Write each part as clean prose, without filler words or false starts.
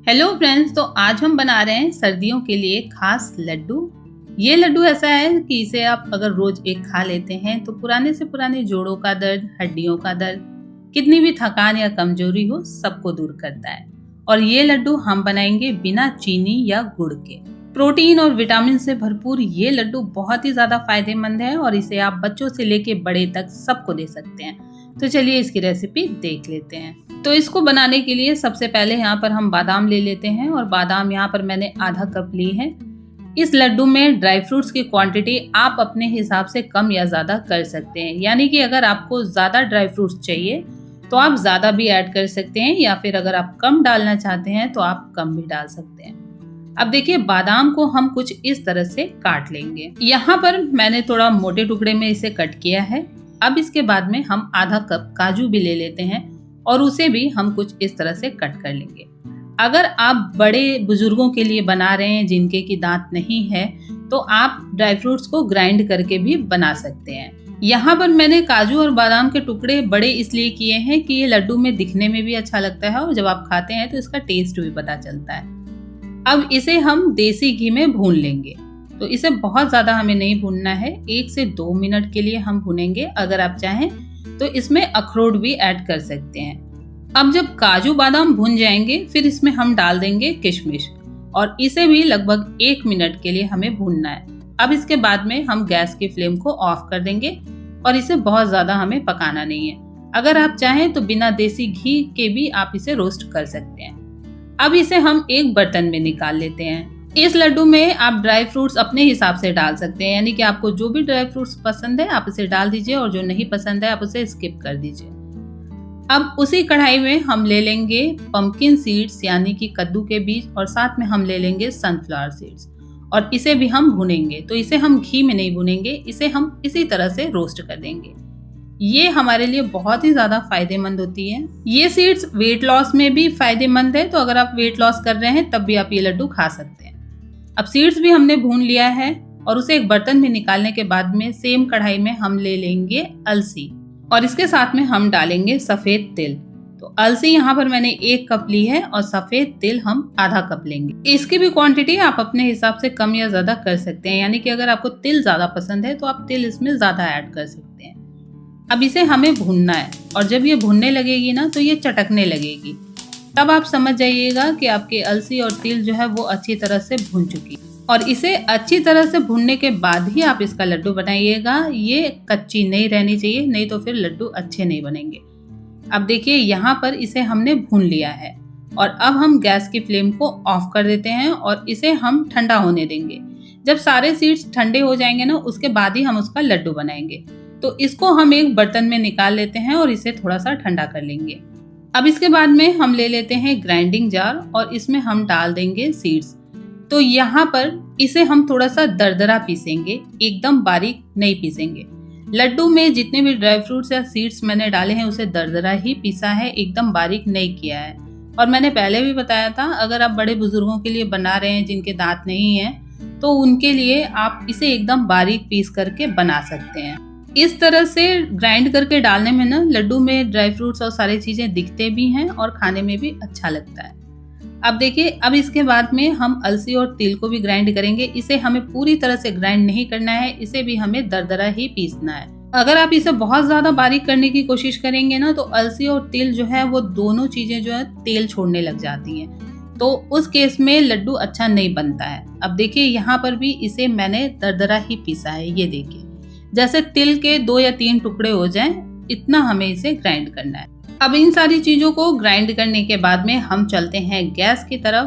Hello friends, तो आज हम बना रहे हैं सर्दियों के लिए खास लड्डू। ये लड्डू ऐसा है कि इसे आप अगर रोज एक खा लेते हैं तो पुराने से पुराने जोड़ों का दर्द, हड्डियों का दर्द, कितनी भी थकान या कमजोरी हो, सबको दूर करता है। और ये लड्डू हम बनाएंगे बिना चीनी या गुड़ के। प्रोटीन और विटामिन से भरपूर ये लड्डू बहुत ही ज्यादा फायदेमंद है और इसे आप बच्चों से लेके बड़े तक सबको दे सकते हैं। तो चलिए इसकी रेसिपी देख लेते हैं। तो इसको बनाने के लिए सबसे पहले यहाँ पर हम बादाम ले लेते हैं और बादाम यहाँ पर मैंने आधा कप ली है। इस लड्डू में ड्राई फ्रूट्स की क्वांटिटी आप अपने हिसाब से कम या ज़्यादा कर सकते हैं, यानी कि अगर आपको ज़्यादा ड्राई फ्रूट्स चाहिए तो आप ज़्यादा भी ऐड कर सकते हैं, या फिर अगर आप कम डालना चाहते हैं तो आप कम भी डाल सकते हैं। अब देखिए, बादाम को हम कुछ इस तरह से काट लेंगे। यहाँ पर मैंने थोड़ा मोटे टुकड़े में इसे कट किया है। अब इसके बाद में हम आधा कप काजू भी ले लेते हैं और उसे भी हम कुछ इस तरह से कट कर लेंगे। अगर आप बड़े बुजुर्गों के लिए बना रहे हैं जिनके की दांत नहीं है, तो आप ड्राई फ्रूट्स को ग्राइंड करके भी बना सकते हैं। यहाँ पर मैंने काजू और बादाम के टुकड़े बड़े इसलिए किए हैं कि ये लड्डू में दिखने में भी अच्छा लगता है और जब आप खाते हैं तो इसका टेस्ट भी पता चलता है। अब इसे हम देसी घी में भून लेंगे। तो इसे बहुत ज़्यादा हमें नहीं भूनना है, 1 से 2 मिनट के लिए हम भूनेंगे। अगर आप चाहें तो इसमें अखरोट भी ऐड कर सकते हैं। अब जब काजू बादाम भून जाएंगे, फिर इसमें हम डाल देंगे किशमिश और इसे भी लगभग 1 मिनट के लिए हमें भूनना है। अब इसके बाद में हम गैस की फ्लेम को ऑफ कर देंगे और इसे बहुत ज़्यादा हमें पकाना नहीं है। अगर आप चाहें तो बिना देसी घी के भी आप इसे रोस्ट कर सकते हैं। अब इसे हम एक बर्तन में निकाल लेते हैं। इस लड्डू में आप ड्राई फ्रूट्स अपने हिसाब से डाल सकते हैं, यानी कि आपको जो भी ड्राई फ्रूट्स पसंद है आप इसे डाल दीजिए और जो नहीं पसंद है आप उसे स्किप कर दीजिए। अब उसी कढ़ाई में हम ले लेंगे पंपकिन सीड्स, यानी कि कद्दू के बीज, और साथ में हम ले लेंगे सनफ्लावर सीड्स और इसे भी हम भुनेंगे। तो इसे हम घी में नहीं भुनेंगे, इसे हम इसी तरह से रोस्ट कर देंगे। ये हमारे लिए बहुत ही ज़्यादा फायदेमंद होती है। ये सीड्स वेट लॉस में भी फायदेमंद है, तो अगर आप वेट लॉस कर रहे हैं तब भी आप ये लड्डू खा सकते हैं। अब सीड्स भी हमने भून लिया है और उसे एक बर्तन में निकालने के बाद में सेम कढ़ाई में हम ले लेंगे अलसी और इसके साथ में हम डालेंगे सफेद तिल। तो अलसी यहाँ पर मैंने 1 कप ली है और सफेद तिल हम आधा कप लेंगे। इसकी भी क्वांटिटी आप अपने हिसाब से कम या ज्यादा कर सकते हैं, यानी कि अगर आपको तिल ज्यादा पसंद है तो आप तिल इसमें ज्यादा ऐड कर सकते हैं। अब इसे हमें भूनना है और जब ये भूनने लगेगी ना तो ये चटकने लगेगी, तब आप समझ जाइएगा कि आपके अलसी और तिल जो है वो अच्छी तरह से भून चुकी। और इसे अच्छी तरह से भूनने के बाद ही आप इसका लड्डू बनाइएगा। ये कच्ची नहीं रहनी चाहिए, नहीं तो फिर लड्डू अच्छे नहीं बनेंगे। अब देखिए, यहाँ पर इसे हमने भून लिया है और अब हम गैस की फ्लेम को ऑफ कर देते हैं और इसे हम ठंडा होने देंगे। जब सारे सीड्स ठंडे हो जाएंगे ना, उसके बाद ही हम उसका लड्डू बनाएंगे। तो इसको हम एक बर्तन में निकाल लेते हैं और इसे थोड़ा सा ठंडा कर लेंगे। अब इसके बाद में हम ले लेते हैं ग्राइंडिंग जार और इसमें हम डाल देंगे सीड्स। तो यहाँ पर इसे हम थोड़ा सा दरदरा पीसेंगे, एकदम बारीक नहीं पीसेंगे। लड्डू में जितने भी ड्राई फ्रूट्स या सीड्स मैंने डाले हैं उसे दरदरा ही पीसा है, एकदम बारीक नहीं किया है। और मैंने पहले भी बताया था, अगर आप बड़े बुजुर्गों के लिए बना रहे हैं जिनके दांत नहीं है, तो उनके लिए आप इसे एकदम बारीक पीस करके बना सकते हैं। इस तरह से ग्राइंड करके डालने में ना लड्डू में ड्राई फ्रूट्स और सारी चीजें दिखते भी हैं और खाने में भी अच्छा लगता है। अब देखिए, अब इसके बाद में हम अलसी और तिल को भी ग्राइंड करेंगे। इसे हमें पूरी तरह से ग्राइंड नहीं करना है, इसे भी हमें दरदरा ही पीसना है। अगर आप इसे बहुत ज्यादा बारीक करने की कोशिश करेंगे ना तो अलसी और तिल जो है वो दोनों चीजें जो है तेल छोड़ने लग जाती हैं, तो उस केस में लड्डू अच्छा नहीं बनता है। अब देखिए, यहाँ पर भी इसे मैंने दरदरा ही पीसा है। ये देखिए, जैसे तिल के 2 या 3 टुकड़े हो जाएं, इतना हमें इसे ग्राइंड करना है। अब इन सारी चीजों को ग्राइंड करने के बाद में हम चलते हैं गैस की तरफ।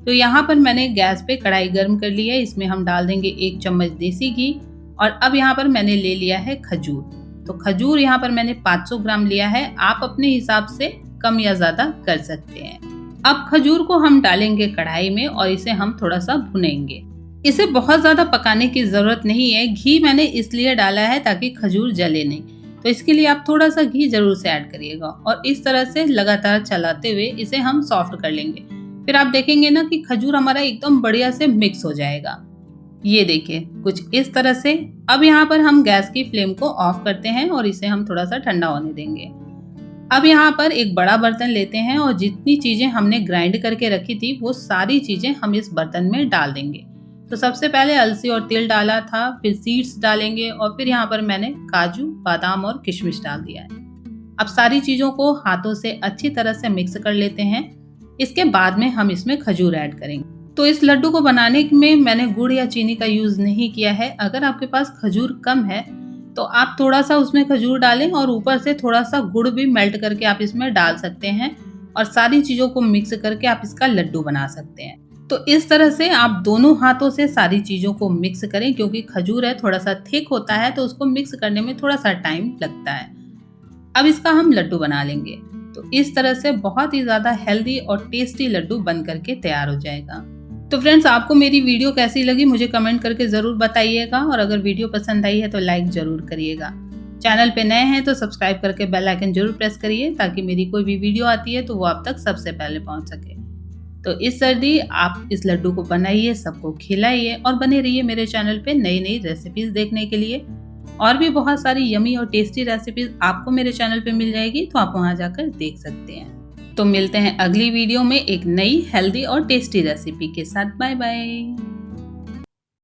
तो यहाँ पर मैंने गैस पे कढ़ाई गर्म कर ली है, इसमें हम डाल देंगे 1 चम्मच देसी घी और अब यहाँ पर मैंने ले लिया है खजूर। तो खजूर यहाँ पर मैंने 500 ग्राम लिया है, आप अपने हिसाब से कम या ज्यादा कर सकते हैं। अब खजूर को हम डालेंगे कढ़ाई में और इसे हम थोड़ा सा भुनेंगे। इसे बहुत ज्यादा पकाने की जरूरत नहीं है। घी मैंने इसलिए डाला है ताकि खजूर जले नहीं, तो इसके लिए आप थोड़ा सा घी जरूर से ऐड करिएगा और इस तरह से लगातार चलाते हुए इसे हम सॉफ्ट कर लेंगे। फिर आप देखेंगे ना कि खजूर हमारा एकदम बढ़िया से मिक्स हो जाएगा। ये देखिए, कुछ इस तरह से। अब यहाँ पर हम गैस की फ्लेम को ऑफ करते हैं और इसे हम थोड़ा सा ठंडा होने देंगे। अब यहाँ पर एक बड़ा बर्तन लेते हैं और जितनी चीजें हमने ग्राइंड करके रखी थी वो सारी चीजें हम इस बर्तन में डाल देंगे। तो सबसे पहले अलसी और तिल डाला था, फिर सीड्स डालेंगे और फिर यहाँ पर मैंने काजू, बादाम और किशमिश डाल दिया है। अब सारी चीजों को हाथों से अच्छी तरह से मिक्स कर लेते हैं। इसके बाद में हम इसमें खजूर ऐड करेंगे। तो इस लड्डू को बनाने में मैंने गुड़ या चीनी का यूज नहीं किया है। अगर आपके पास खजूर कम है तो आप थोड़ा सा उसमें खजूर डालें और ऊपर से थोड़ा सा गुड़ भी मेल्ट करके आप इसमें डाल सकते हैं और सारी चीजों को मिक्स करके आप इसका लड्डू बना सकते हैं। तो इस तरह से आप दोनों हाथों से सारी चीजों को मिक्स करें, क्योंकि खजूर है थोड़ा सा थिक होता है तो उसको मिक्स करने में थोड़ा सा टाइम लगता है। अब इसका हम लड्डू बना लेंगे। तो इस तरह से बहुत ही ज्यादा हेल्दी और टेस्टी लड्डू बन करके तैयार हो जाएगा। तो फ्रेंड्स, आपको मेरी वीडियो कैसी लगी मुझे कमेंट करके जरूर बताइएगा और अगर वीडियो पसंद आई है तो लाइक जरूर करिएगा। चैनल पे नए हैं तो सब्सक्राइब करके बेल आइकन जरूर प्रेस करिए ताकि मेरी कोई भी वीडियो आती है तो वो आप तक सबसे पहले पहुंच सके। तो इस सर्दी आप इस लड्डू को बनाइए, सबको खिलाइए और बने रहिए मेरे चैनल पे नई नई रेसिपीज देखने के लिए। और भी बहुत सारी यमी और टेस्टी रेसिपीज आपको मेरे चैनल पे मिल जाएगी, तो आप वहां जाकर देख सकते हैं। तो मिलते हैं अगली वीडियो में एक नई हेल्दी और टेस्टी रेसिपी के साथ। Bye bye.